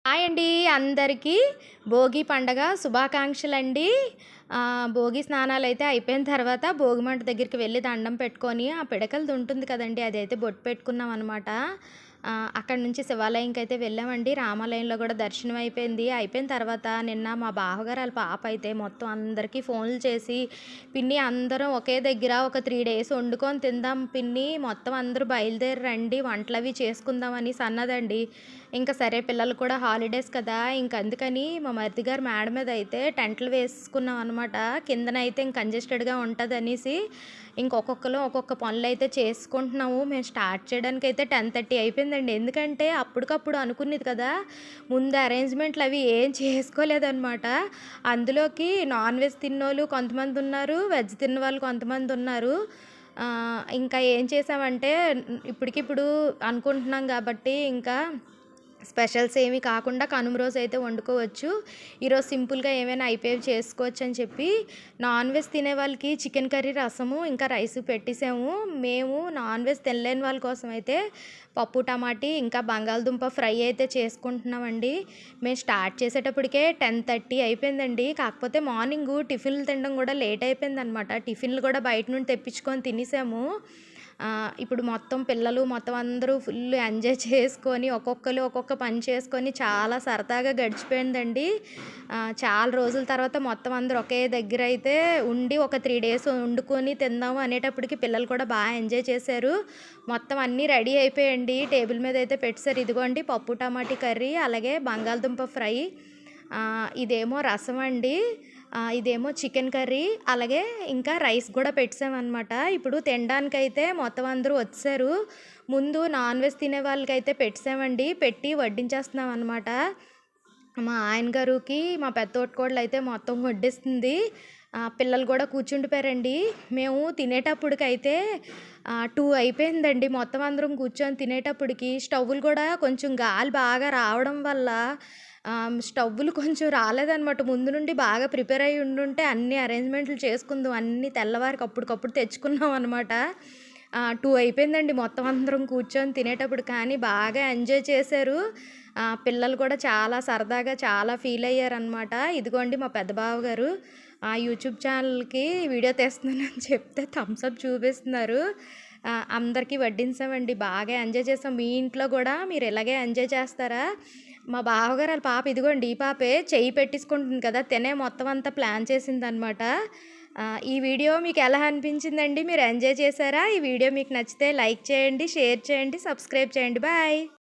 Hi అండి అందరికీ భోగి పండగ శుభాకాంక్షలండి. భోగి స్నానాలైతే అయిపోయిన తర్వాత భోగి మంట దగ్గరికి వెళ్ళి దండం పెట్టుకొని ఆ పిడకలది ఉంటుంది కదండీ! అదైతే బొట్టు పెట్టుకున్నామనమాట. అక్కడి నుంచి శివాలయంకైతే వెళ్ళామండి. రామాలయంలో కూడా దర్శనం అయిపోయింది. అయిపోయిన తర్వాత నిన్న మా బావగారు ఆళ్ళ పాప అయితే మొత్తం అందరికీ ఫోన్లు చేసి, "పిన్ని అందరం ఒకే దగ్గర ఒక 3 డేస్ వండుకొని తిందాం పిన్ని, మొత్తం అందరూ బయలుదేరి రండి వంటలవి చేసుకుందాం" అనేసి అన్నదండి. ఇంక సరే పిల్లలు కూడా హాలిడేస్ కదా! ఇంక అందుకని మా మరిది గారి మేడ మీద అయితే టెంట్లు వేసుకున్నాం అనమాట. కిందనైతే ఇంక కంజెస్టెడ్‌గా ఉంటదనేసి ఇంక ఒక్కొక్కళ్ళం ఒక్కొక్క పనులైతే చేసుకుంటున్నాము. మేము స్టార్ట్ చేయడానికైతే 10:30 అయిపోయిందండి. ఎందుకంటే అప్పటికప్పుడు అనుకునేది కదా! ముందు అరేంజ్‌మెంట్లు అవి ఏం చేసుకోలేదనమాట. అందులోకి నాన్ వెజ్ తిన్నోళ్ళు కొంతమందున్నారు. వెజ్ తిన్నవాళ్ళు కొంతమందున్నారు. ఇంకా ఏం చేసామంటే ఇప్పటికిప్పుడు అనుకుంటున్నాం కాబట్టి ఇంకా స్పెషల్స్ ఏమి కాకుండా కనుమ రోజు అయితే వండుకోవచ్చు. ఈరోజు సింపుల్‌గా ఏమైనా అయిపోయేవి చేసుకోవచ్చు అని చెప్పి నాన్ వెజ్ తినే వాళ్ళకి చికెన్ కర్రీ, రసము, ఇంకా రైస్ పెట్టేసాము. మేము నాన్ వెజ్ తినలేని వాళ్ళ కోసం అయితే పప్పు టమాటీ ఇంకా బంగాళదుంప ఫ్రై అయితే చేసుకుంటున్నామండి. మేము స్టార్ట్ చేసేటప్పటికే 10:30 అయిపోయిందండి. కాకపోతే మార్నింగు టిఫిన్‌లు తినడం కూడా లేట్ అయిపోయిందనమాట. టిఫిన్‌లు కూడా బయట నుండి తెప్పించుకొని తినేసాము. ఇప్పుడు మొత్తం పిల్లలు మొత్తం అందరూ ఫుల్ ఎంజాయ్ చేసుకొని ఒక్కొక్కరు ఒక్కొక్క పని చేసుకొని చాలా సరదాగా గడిచిపోయిందండి. చాలా రోజుల తర్వాత మొత్తం అందరూ ఒకే దగ్గర అయితే ఉండి ఒక 3 డేస్ వండుకొని తిందాము అనేటప్పటికి పిల్లలు కూడా బాగా ఎంజాయ్ చేశారు. మొత్తం అన్నీ రెడీ అయిపోయాయండి. టేబుల్ మీద అయితే పెట్టేశారు. ఇదిగోండి పప్పు టమాటీ కర్రీ, అలాగే బంగాళదుంప ఫ్రై, ఇదేమో రసం అండి. ఇదేమో చికెన్ కర్రీ, అలాగే ఇంకా రైస్ కూడా పెట్టేసామనమాట. ఇప్పుడు తినడానికైతే మొత్తం అందరూ వచ్చేసారు. ముందు నాన్ వెజ్ తినే వాళ్ళకైతే పెట్టేసామండి. పెట్టి వడ్డించేస్తున్నాం అనమాట. మా ఆయన గారికి మా పెద్ద తోటికోడలైతే మొత్తం వడ్డిస్తుంది. పిల్లలు కూడా కూర్చుండిపోయారండి. మేము తినేటప్పటికైతే 2 అయిపోయిందండి. మొత్తం అందరం కూర్చొని తినేటప్పటికి స్టవ్వులు కూడా కొంచెం గాలి బాగా రావడం వల్ల స్టవ్వులు కొంచెం రాలేదనమాట. ముందు నుండి బాగా ప్రిపేర్ అయ్యి ఉండుంటే అన్ని అరేంజ్‌మెంట్లు చేసుకుందుం. అన్నీ తెల్లవారికి అప్పటికప్పుడు తెచ్చుకున్నాం అనమాట. 2 అయిపోయిందండి మొత్తం అందరం కూర్చొని తినేటప్పుడు. కానీ బాగా ఎంజాయ్ చేశారు. పిల్లలు కూడా చాలా సరదాగా చాలా ఫీల్ అయ్యారనమాట. ఇదిగోండి మా పెద్ద బావగారు యూట్యూబ్ ఛానల్‌కి వీడియో తీస్తున్నానని చెప్తే థమ్స్ అప్ చూపిస్తున్నారు. అందరికీ వడ్డించామండి. బాగా ఎంజాయ్ చేసాం. మీ ఇంట్లో కూడా మీరు ఇలాగే ఎంజాయ్ చేస్తారా? మా బావగారు ఆళ్ళ పాప ఇదిగోండి ఈ పాపే చెయ్యి పెట్టేసుకుంటుంది కదా! తినే మొత్తం అంతా ప్లాన్ చేసిందనమాట. ఈ వీడియో మీకు ఎలా అనిపించిందండి? మీరు ఎంజాయ్ చేశారా? ఈ వీడియో మీకు నచ్చితే లైక్ చేయండి, షేర్ చేయండి, సబ్స్క్రైబ్ చేయండి. బాయ్.